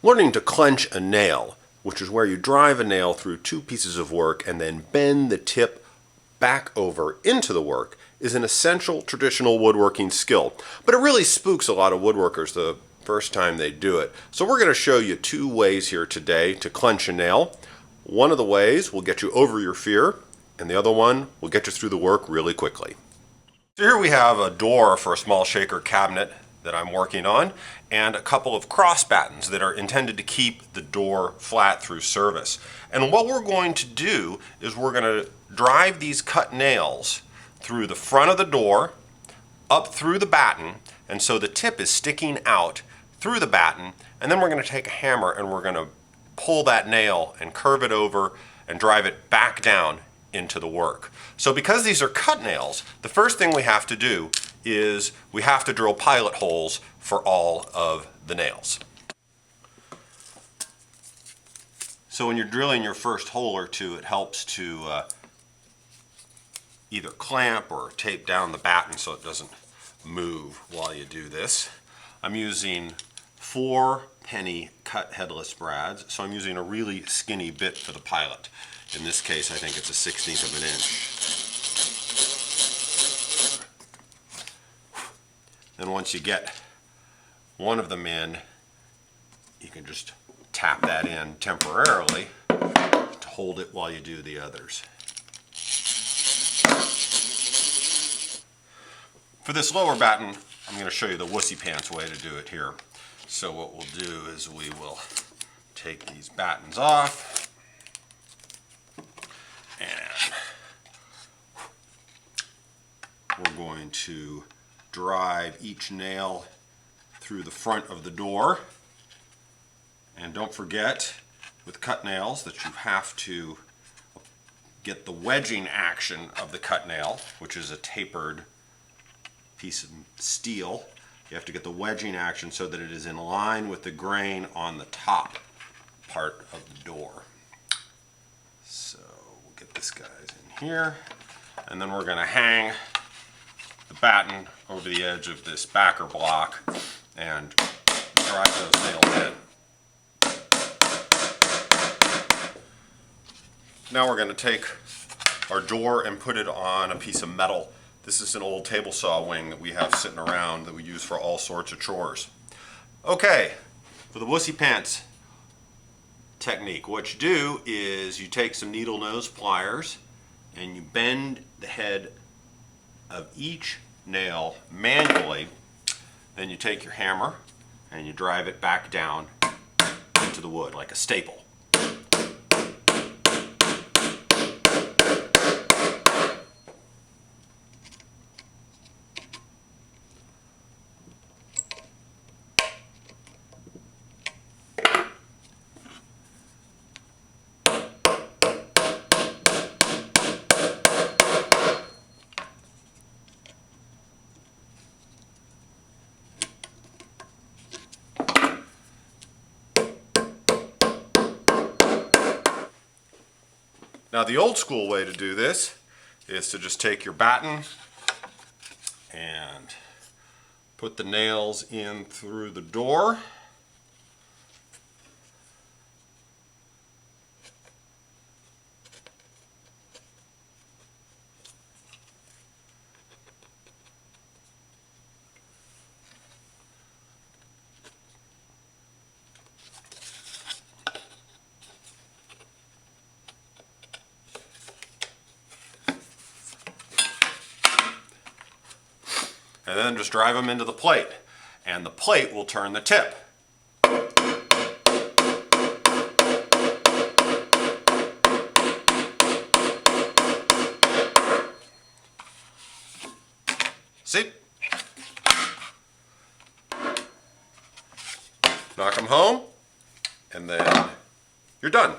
Learning to clench a nail, which is where you drive a nail through two pieces of work and then bend the tip back over into the work, is an essential traditional woodworking skill. But it really spooks a lot of woodworkers the first time they do it. So we're going to show you two ways here today to clench a nail. One of the ways will get you over your fear, and the other one will get you through the work really quickly. So here we have a door for a small shaker cabinet that I'm working on, and a couple of cross battens that are intended to keep the door flat through service. And what we're going to do is we're going to drive these cut nails through the front of the door, up through the batten, and so the tip is sticking out through the batten, and then we're going to take a hammer and we're going to pull that nail and curve it over and drive it back down into the work. So because these are cut nails, the first thing we have to do is we have to drill pilot holes for all of the nails. So when you're drilling your first hole or two, it helps to either clamp or tape down the batten so it doesn't move while you do this. I'm using 4 penny cut headless brads, so I'm using a really skinny bit for the pilot. In this case, I think it's a 1/16 of an inch. Then once you get one of them in, you can just tap that in temporarily to hold it while you do the others. For this lower batten, I'm going to show you the wussy pants way to do it here. So what we'll do is we will take these battens off, and we're going to drive each nail through the front of the door. And don't forget with cut nails that you have to get the wedging action of the cut nail, which is a tapered piece of steel. You have to get the wedging action so that it is in line with the grain on the top part of the door. So we'll get this guys in here, and then we're going to hang the batten over the edge of this backer block and drive those nails in. Now we're going to take our door and put it on a piece of metal. This is an old table saw wing that we have sitting around that we use for all sorts of chores. Okay, for the wussy pants technique, what you do is you take some needle nose pliers and you bend the head of each nail manually. Then you take your hammer and you drive it back down into the wood like a staple. Now the old school way to do this is to just take your batten and put the nails in through the door. And then just drive them into the plate, and the plate will turn the tip. See? Knock them home, and then you're done.